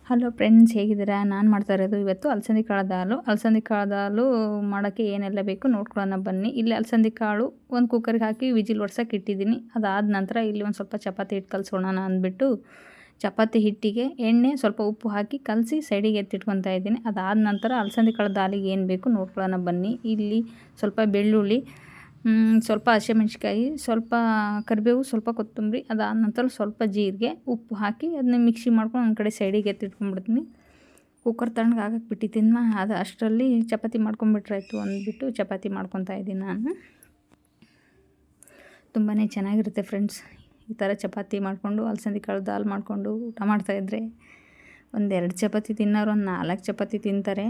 Hello friends, ಹೇಗಿದ್ದೀರಾ? ನಾನು ಮಾಡ್ತಾ ಇರೋದು ಇವತ್ತು ಅಲಸಂದಿ ಕಾಳು ದಾಲು ಮಾಡೋಕ್ಕೆ ಏನೆಲ್ಲ ಬೇಕು ನೋಡ್ಕೊಳ್ಳೋಣ ಬನ್ನಿ. ಇಲ್ಲಿ ಅಲಸಂದಿ ಕಾಳು ಒಂದು ಕುಕ್ಕರ್ಗೆ ಹಾಕಿ ವಿಜಿಲ್ ಹೊಡ್ಸೋಕೆ ಇಟ್ಟಿದ್ದೀನಿ. ಅದಾದ ನಂತರ ಇಲ್ಲಿ ಒಂದು ಸ್ವಲ್ಪ ಚಪಾತಿ ಹಿಟ್ಟು ಕಲಸೋಣ ಅಂದ್ಬಿಟ್ಟು ಚಪಾತಿ ಹಿಟ್ಟಿಗೆ ಎಣ್ಣೆ ಸ್ವಲ್ಪ ಉಪ್ಪು ಹಾಕಿ ಕಲಸಿ ಸೈಡಿಗೆ ಎತ್ತಿಟ್ಕೊತಾ ಇದ್ದೀನಿ. ಅದಾದ ನಂತರ ಅಲಸಂದಿ ಕಾಳು ದಾಲಿಗೆ ಏನು ಬೇಕು ನೋಡ್ಕೊಳ್ಳೋಣ ಬನ್ನಿ. ಇಲ್ಲಿ ಸ್ವಲ್ಪ ಬೆಳ್ಳುಳ್ಳಿ, ಸ್ವಲ್ಪ ಹಸಿಮೆಣ್ಸಿಕಾಯಿ, ಸ್ವಲ್ಪ ಕರಿಬೇವು, ಸ್ವಲ್ಪ ಕೊತ್ತಂಬರಿ, ಅದಾದ ನಂತರ ಸ್ವಲ್ಪ ಜೀರಿಗೆ, ಉಪ್ಪು ಹಾಕಿ ಅದನ್ನ ಮಿಕ್ಸಿ ಮಾಡ್ಕೊಂಡು ಒಂದು ಕಡೆ ಸೈಡಿಗೆ ಎತ್ತಿಟ್ಕೊಂಡ್ಬಿಡ್ತೀನಿ. ಕುಕ್ಕರ್ ತಣ್ಣಗೆ ಆಗಕ್ಕೆ ಬಿಟ್ಟಿದ್ದೀನಿ. ಅದು ಅಷ್ಟರಲ್ಲಿ ಚಪಾತಿ ಮಾಡ್ಕೊಂಬಿಟ್ರಾಯ್ತು ಅಂದ್ಬಿಟ್ಟು ಚಪಾತಿ ಮಾಡ್ಕೊತಾ ಇದ್ದೀನಿ ನಾನು. ತುಂಬಾ ಚೆನ್ನಾಗಿರುತ್ತೆ ಫ್ರೆಂಡ್ಸ್. ಈ ಥರ ಚಪಾತಿ ಮಾಡಿಕೊಂಡು ಅಲಸಂದಿ ಕಾಳು ದಾಲ್ ಮಾಡಿಕೊಂಡು ಊಟ ಮಾಡ್ತಾಯಿದ್ರೆ ಒಂದೆರಡು ಚಪಾತಿ ತಿನ್ನೋರು ಒಂದು 4 ಚಪಾತಿ ತಿಂತಾರೆ.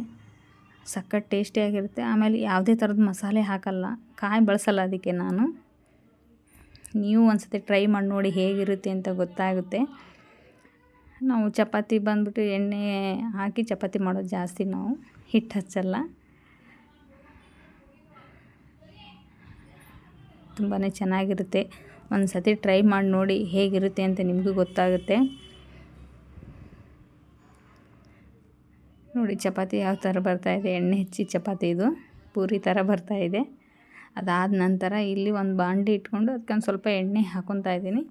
ಸಖತ್ ಟೇಸ್ಟಿಯಾಗಿರುತ್ತೆ. ಆಮೇಲೆ ಯಾವುದೇ ಥರದ ಮಸಾಲೆ ಹಾಕಲ್ಲ, ಕಾಯಿ ಬಳಸಲ್ಲ ಅದಕ್ಕೆ ನಾನು. ನೀವು ಒಂದ್ಸತಿ ಟ್ರೈ ಮಾಡಿ ನೋಡಿ, ಹೇಗಿರುತ್ತೆ ಅಂತ ಗೊತ್ತಾಗುತ್ತೆ. ನಾವು ಚಪಾತಿ ಬಂದ್ಬಿಟ್ಟು ಎಣ್ಣೆ ಹಾಕಿ ಚಪಾತಿ ಮಾಡೋದು ಜಾಸ್ತಿ, ನಾವು ಹಿಟ್ಟು ಹಚ್ಚಲ್ಲ. ತುಂಬಾ ಚೆನ್ನಾಗಿರುತ್ತೆ. ಒಂದು ಸತಿ ಟ್ರೈ ಮಾಡಿ ನೋಡಿ ಹೇಗಿರುತ್ತೆ ಅಂತ ನಿಮಗೂ ಗೊತ್ತಾಗುತ್ತೆ. ನೋಡಿ ಚಪಾತಿ ಯಾವ ಥರ ಬರ್ತಾಯಿದೆ, ಎಣ್ಣೆ ಹಚ್ಚಿ ಚಪಾತಿ, ಇದು ಪೂರಿ ಥರ ಬರ್ತಾಯಿದೆ. ಅದಾದ ನಂತರ ಇಲ್ಲಿ ಒಂದು ಬಾಂಡೆ ಇಟ್ಕೊಂಡು ಅದಕ್ಕೊಂದು ಸ್ವಲ್ಪ ಎಣ್ಣೆ ಹಾಕ್ಕೊತಾ ಇದ್ದೀನಿ.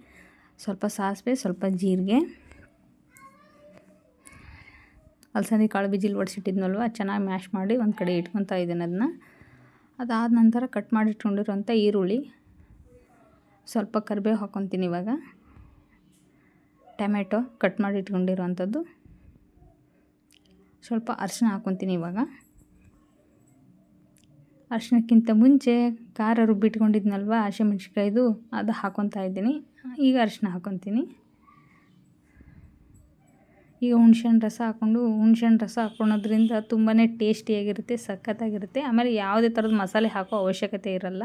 ಸ್ವಲ್ಪ ಸಾಸಿವೆ, ಸ್ವಲ್ಪ ಜೀರಿಗೆ, ಅಲಸಂದಿ ಕಾಳು ವಿಜಿಲ್ ಹೊಡ್ಸಿಟ್ಟಿದ್ನಲ್ವ, ಚೆನ್ನಾಗಿ ಮ್ಯಾಶ್ ಮಾಡಿ ಒಂದು ಕಡೆ ಇಟ್ಕೊತಾ ಇದ್ದೀನಿ ಅದನ್ನ. ಅದಾದ ನಂತರ ಕಟ್ ಮಾಡಿ ಇಟ್ಕೊಂಡಿರೋಂಥ ಈರುಳ್ಳಿ, ಸ್ವಲ್ಪ ಕರಿಬೇವು ಹಾಕ್ಕೊತೀನಿ ಇವಾಗ, ಟೊಮೆಟೊ ಕಟ್ ಮಾಡಿ ಇಟ್ಕೊಂಡಿರೋವಂಥದ್ದು, ಸ್ವಲ್ಪ ಅರಿಶಿನ ಹಾಕ್ಕೊತೀನಿ ಇವಾಗ. ಅರಿಶಿನಕ್ಕಿಂತ ಮುಂಚೆ ಖಾರ ರುಬ್ಬಿಟ್ಕೊಂಡಿದ್ನಲ್ವ ಹಸಿಮೆಣ್ಸಿಕಾಯ್ದು, ಅದು ಹಾಕ್ಕೊತಾ ಇದ್ದೀನಿ. ಈಗ ಅರಿಶಿನ ಹಾಕ್ಕೊತೀನಿ. ಈಗ ಹುಣ್ಸೆಹಣ್ಣು ರಸ ಹಾಕ್ಕೊಳೋದ್ರಿಂದ ತುಂಬಾ ಟೇಸ್ಟಿಯಾಗಿರುತ್ತೆ, ಸಖತ್ತಾಗಿರುತ್ತೆ. ಆಮೇಲೆ ಯಾವುದೇ ಥರದ ಮಸಾಲೆ ಹಾಕೋ ಅವಶ್ಯಕತೆ ಇರಲ್ಲ.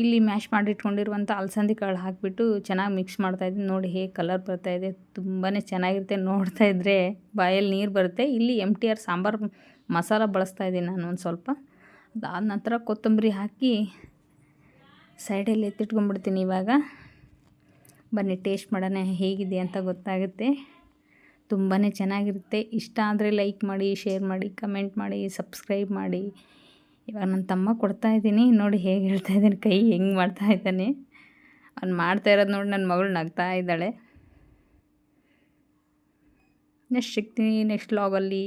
ಇಲ್ಲಿ ಮ್ಯಾಶ್ ಮಾಡಿಟ್ಕೊಂಡಿರುವಂಥ ಅಲಸಂದಿ ಕಾಳು ಹಾಕಿಬಿಟ್ಟು ಚೆನ್ನಾಗಿ ಮಿಕ್ಸ್ ಮಾಡ್ತಾಯಿದ್ದೀನಿ. ನೋಡಿ ಹೇಗೆ ಕಲರ್ ಬರ್ತಾಯಿದೆ, ತುಂಬಾ ಚೆನ್ನಾಗಿರುತ್ತೆ. ನೋಡ್ತಾ ಇದ್ದರೆ ಬಾಯಲ್ಲಿ ನೀರು ಬರುತ್ತೆ. ಇಲ್ಲಿ MTR ಸಾಂಬಾರು ಮಸಾಲ ಬಳಸ್ತಾ ಇದ್ದೀನಿ ನಾನು ಒಂದು ಸ್ವಲ್ಪ. ಅದಾದ ನಂತರ ಕೊತ್ತಂಬರಿ ಹಾಕಿ ಸೈಡಲ್ಲಿ ಎತ್ತಿಟ್ಕೊಂಡ್ಬಿಡ್ತೀನಿ ಇವಾಗ. ಬನ್ನಿ ಟೇಸ್ಟ್ ಮಾಡೋಣ ಹೇಗಿದೆ ಅಂತ ಗೊತ್ತಾಗುತ್ತೆ. ತುಂಬಾ ಚೆನ್ನಾಗಿರುತ್ತೆ. ಇಷ್ಟ ಆದರೆ ಲೈಕ್ ಮಾಡಿ, ಶೇರ್ ಮಾಡಿ, ಕಮೆಂಟ್ ಮಾಡಿ, ಸಬ್ಸ್ಕ್ರೈಬ್ ಮಾಡಿ. ಇವಾಗ ನನ್ನ ತಮ್ಮ ಕೊಡ್ತಾಯಿದ್ದೀನಿ, ನೋಡಿ ಹೇಗೆ ಹೇಳ್ತಾ ಇದ್ದೀನಿ, ಕೈ ಹೆಂಗೆ ಮಾಡ್ತಾ ಇದ್ದಾನೆ. ಅವ್ನು ಮಾಡ್ತಾ ಇರೋದು ನೋಡಿ ನನ್ನ ಮಗಳು ನಗ್ತಾ ಇದ್ದಾಳೆ. ನೆಕ್ಸ್ಟ್ ಸಿಗ್ತೀನಿ ನೆಕ್ಸ್ಟ್ ವ್ಲಾಗಲ್ಲಿ.